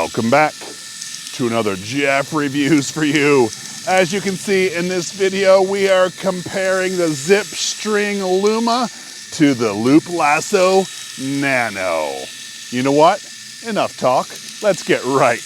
Welcome back to another Jeff Reviews for you. As you can see in this video, we are comparing the ZipString Luma to the LoopLasso Nano. You know what? Enough talk. Let's get right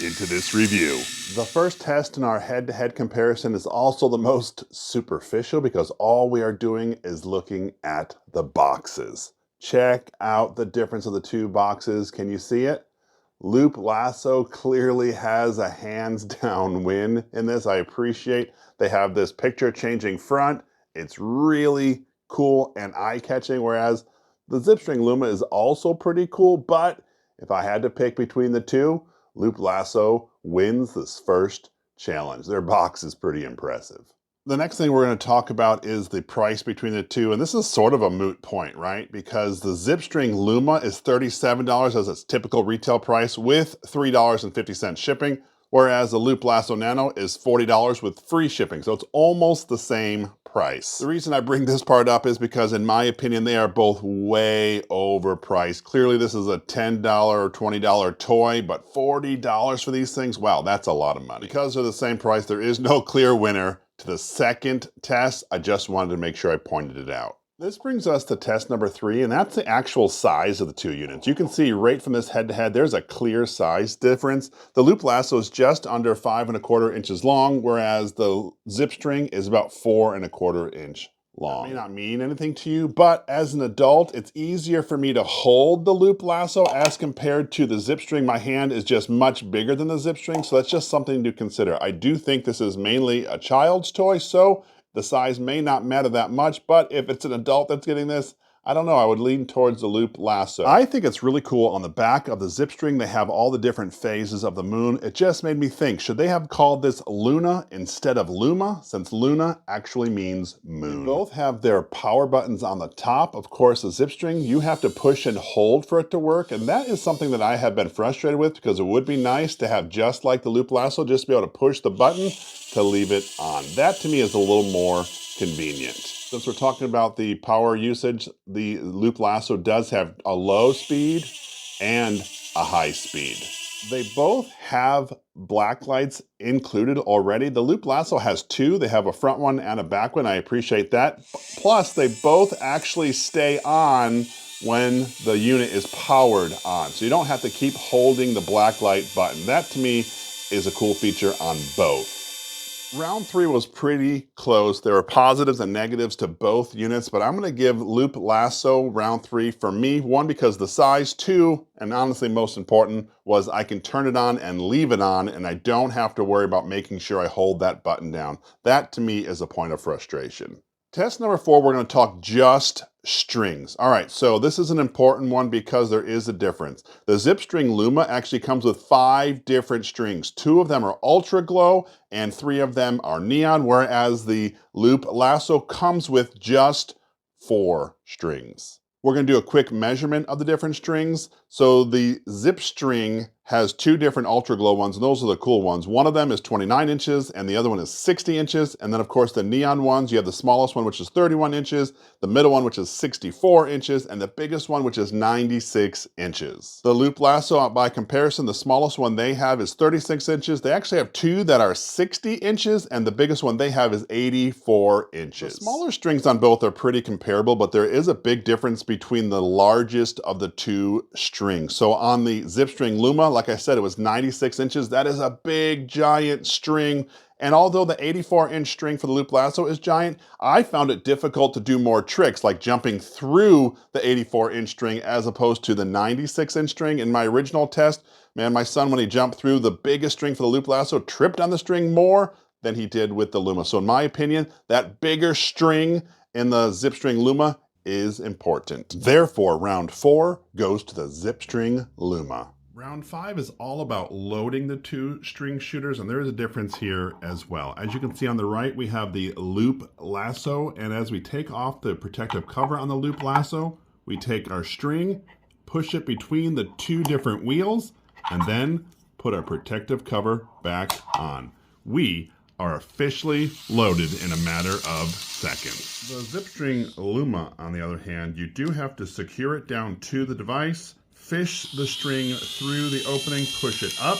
into this review. The first test in our head-to-head comparison is also the most superficial because all we are doing is looking at the boxes. Check out the difference of the two boxes. Can you see it? LoopLasso clearly has a hands-down win in this. I appreciate they have this picture-changing front. It's really cool and eye-catching, whereas the ZipString Luma is also pretty cool, but if I had to pick between the two, LoopLasso wins this first challenge. Their box is pretty impressive. The next thing we're going to talk about is the price between the two, and this is sort of a moot point, right? Because the ZipString Luma is $37 as its typical retail price with $3.50 shipping, whereas the LoopLasso Nano is $40 with free shipping, so it's almost the same price. The reason I bring this part up is because in my opinion, they are both way overpriced. Clearly this is a $10 or $20 toy, but $40 for these things, wow, that's a lot of money. Because they're the same price, there is no clear winner to the second test. I just wanted to make sure I pointed it out. This brings us to test number 3, and that's the actual size of the two units. You can see right from this head-to-head, there's a clear size difference. The LoopLasso is just under 5 1/4 inches long, whereas the ZipString is about 4 1/4 inch long. That may not mean anything to you, but as an adult, it's easier for me to hold the LoopLasso as compared to the ZipString. My hand is just much bigger than the ZipString, so that's just something to consider. I do think this is mainly a child's toy, so the size may not matter that much, but if it's an adult that's getting this, I don't know, I would lean towards the LoopLasso. I think it's really cool on the back of the ZipString, they have all the different phases of the moon. It just made me think, should they have called this Luna instead of Luma, since Luna actually means moon? They both have their power buttons on the top. Of course, the ZipString, you have to push and hold for it to work, and that is something that I have been frustrated with because it would be nice to have, just like the LoopLasso, just be able to push the button to leave it on. That to me is a little more convenient. Since we're talking about the power usage, the LoopLasso does have a low speed and a high speed. They both have Blacklights included already. The LoopLasso has 2. They have a front one and a back one. I appreciate that. Plus, they both actually stay on when the unit is powered on. So you don't have to keep holding the Blacklight button. That to me is a cool feature on both. Round 3 was pretty close. There were positives and negatives to both units, but I'm gonna give LoopLasso round 3 for me. 1, because the size, 2, and honestly most important, was I can turn it on and leave it on, and I don't have to worry about making sure I hold that button down. That to me is a point of frustration. Test number 4, we're gonna talk just strings. All right, so this is an important one because there is a difference. The ZipString Luma actually comes with 5 different strings. 2 of them are ultra glow and 3 of them are neon, whereas the LoopLasso comes with just 4 strings. We're gonna do a quick measurement of the different strings. So the ZipString has 2 different ultra glow ones, and those are the cool ones. One of them is 29 inches and the other one is 60 inches. And then of course the neon ones, you have the smallest one, which is 31 inches, the middle one, which is 64 inches, and the biggest one, which is 96 inches. The LoopLasso, by comparison, the smallest one they have is 36 inches. They actually have 2 that are 60 inches, and the biggest one they have is 84 inches. The smaller strings on both are pretty comparable, but there is a big difference between the largest of the 2 strings. So on the ZipString Luma, like I said, it was 96 inches. That is a big, giant string. And although the 84-inch string for the LoopLasso is giant, I found it difficult to do more tricks, like jumping through the 84-inch string as opposed to the 96-inch string. In my original test, man, my son, when he jumped through the biggest string for the LoopLasso, tripped on the string more than he did with the Luma. So in my opinion, that bigger string in the ZipString Luma is important. Therefore, round 4 goes to the ZipString Luma. Round 5 is all about loading the 2 string shooters, and there is a difference here as well. As you can see on the right, we have the LoopLasso, and as we take off the protective cover on the LoopLasso, we take our string, push it between the 2 different wheels, and then put our protective cover back on. We are officially loaded in a matter of seconds. The ZipString Luma, on the other hand, you do have to secure it down to the device, fish the string through the opening, push it up,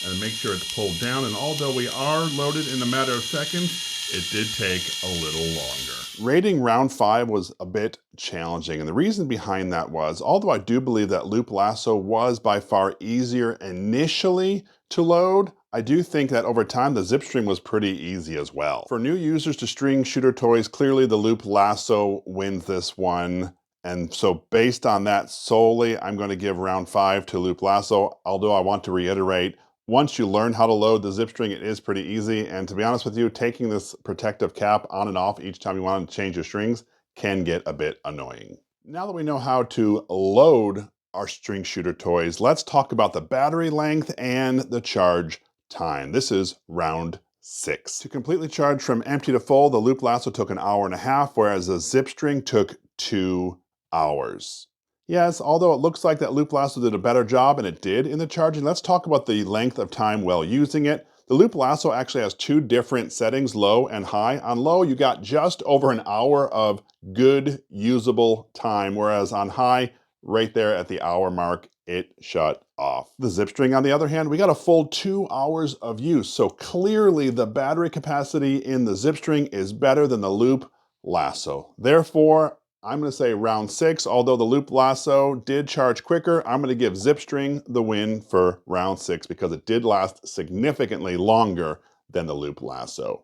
and make sure it's pulled down. And although we are loaded in a matter of seconds, it did take a little longer. Rating round 5 was a bit challenging, and the reason behind that was, although I do believe that LoopLasso was by far easier initially to load, I do think that over time the ZipString was pretty easy as well. For new users to string shooter toys, clearly the LoopLasso wins this one. And so based on that solely, I'm going to give round 5 to LoopLasso, although I want to reiterate, once you learn how to load the ZipString, it is pretty easy. And to be honest with you, taking this protective cap on and off each time you want to change your strings can get a bit annoying. Now that we know how to load our string shooter toys, let's talk about the battery length and the charge time. This is round 6. To completely charge from empty to full, the LoopLasso took an hour and a half, whereas the ZipString took 2 hours. Yes, although it looks like that LoopLasso did a better job, and it did in the charging, let's talk about the length of time while using it. The LoopLasso actually has 2 different settings, low and high. On low, you got just over an hour of good usable time, whereas on high, right there at the hour mark, it shut off. The ZipString, on the other hand, we got a full 2 hours of use. So clearly the battery capacity in the ZipString is better than the LoopLasso. Therefore, I'm going to say round 6, although the LoopLasso did charge quicker, I'm going to give ZipString the win for round 6 because it did last significantly longer than the LoopLasso.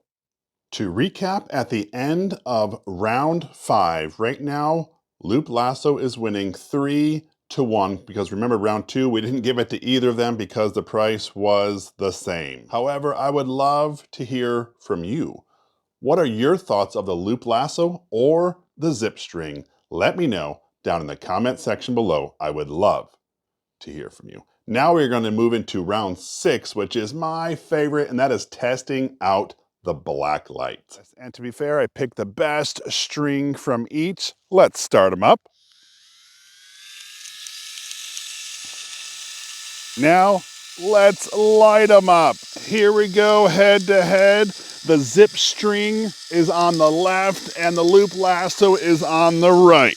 To recap, at the end of round 5, right now, LoopLasso is winning 3-1 because remember round 2, we didn't give it to either of them because the price was the same. However, I would love to hear from you. What are your thoughts of the LoopLasso or the ZipString? Let me know down in the comment section below. I would love to hear from you. Now we're going to move into round 6, which is my favorite, and that is testing out the Blacklight. And to be fair, I picked the best string from each. Let's start them up. Now, let's light them up. Here we go, head to head. The ZipString is on the left and the LoopLasso is on the right.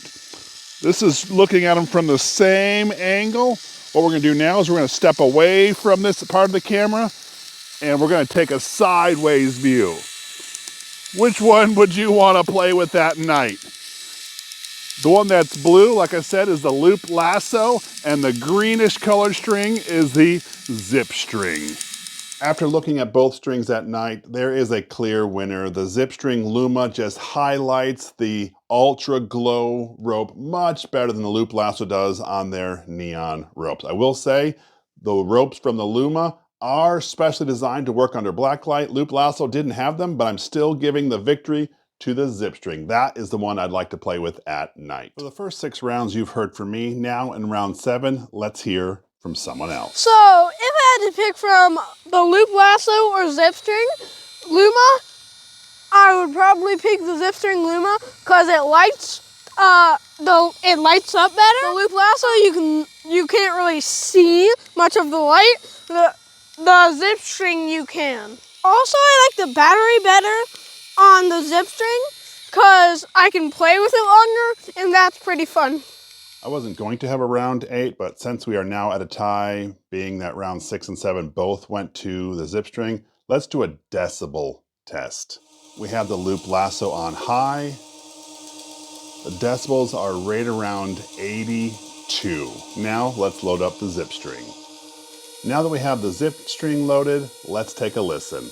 This is looking at them from the same angle. What we're gonna do now is we're gonna step away from this part of the camera and we're gonna take a sideways view. Which one would you wanna play with that night? The one that's blue, like I said, is the LoopLasso, and the greenish colored string is the ZipString. After looking at both strings at night, there is a clear winner. The ZipString Luma just highlights the ultra glow rope much better than the LoopLasso does on their neon ropes. I will say the ropes from the Luma are specially designed to work under blacklight. LoopLasso didn't have them, but I'm still giving the victory to the ZipString. That is the one I'd like to play with at night. For the first 6 rounds, you've heard from me. Now in round 7, let's hear from someone else. So if I had to pick from the LoopLasso or ZipString Luma, I would probably pick the ZipString Luma because it lights it lights up better. The LoopLasso you can't really see much of the light. The ZipString you can. Also, I like the battery better on the ZipString because I can play with it longer, and that's pretty fun. I wasn't going to have a round 8, but since we are now at a tie, being that round 6 and 7 both went to the ZipString, let's do a decibel test. We have the LoopLasso on high. The decibels are right around 82. Now let's load up the ZipString. Now that we have the ZipString loaded, let's take a listen.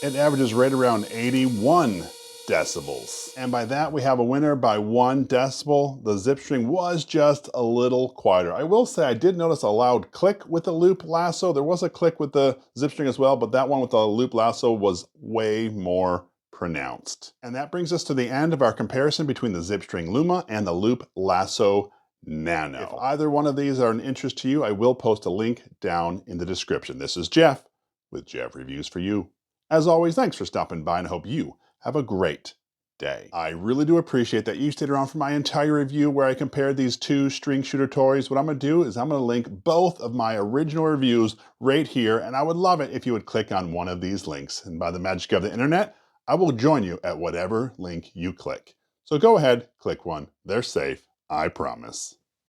It averages right around 81 decibels. And by that, we have a winner by 1 decibel. The ZipString was just a little quieter. I will say I did notice a loud click with the LoopLasso. There was a click with the ZipString as well, but that one with the LoopLasso was way more pronounced. And that brings us to the end of our comparison between the ZipString Luma and the LoopLasso Nano. If either one of these are an interest to you, I will post a link down in the description. This is Jeff with Jeff Reviews for You. As always, thanks for stopping by, and I hope you have a great day. I really do appreciate that you stayed around for my entire review where I compared these 2 string shooter toys. What I'm going to do is I'm going to link both of my original reviews right here, and I would love it if you would click on one of these links. And by the magic of the internet, I will join you at whatever link you click. So go ahead, click one. They're safe, I promise.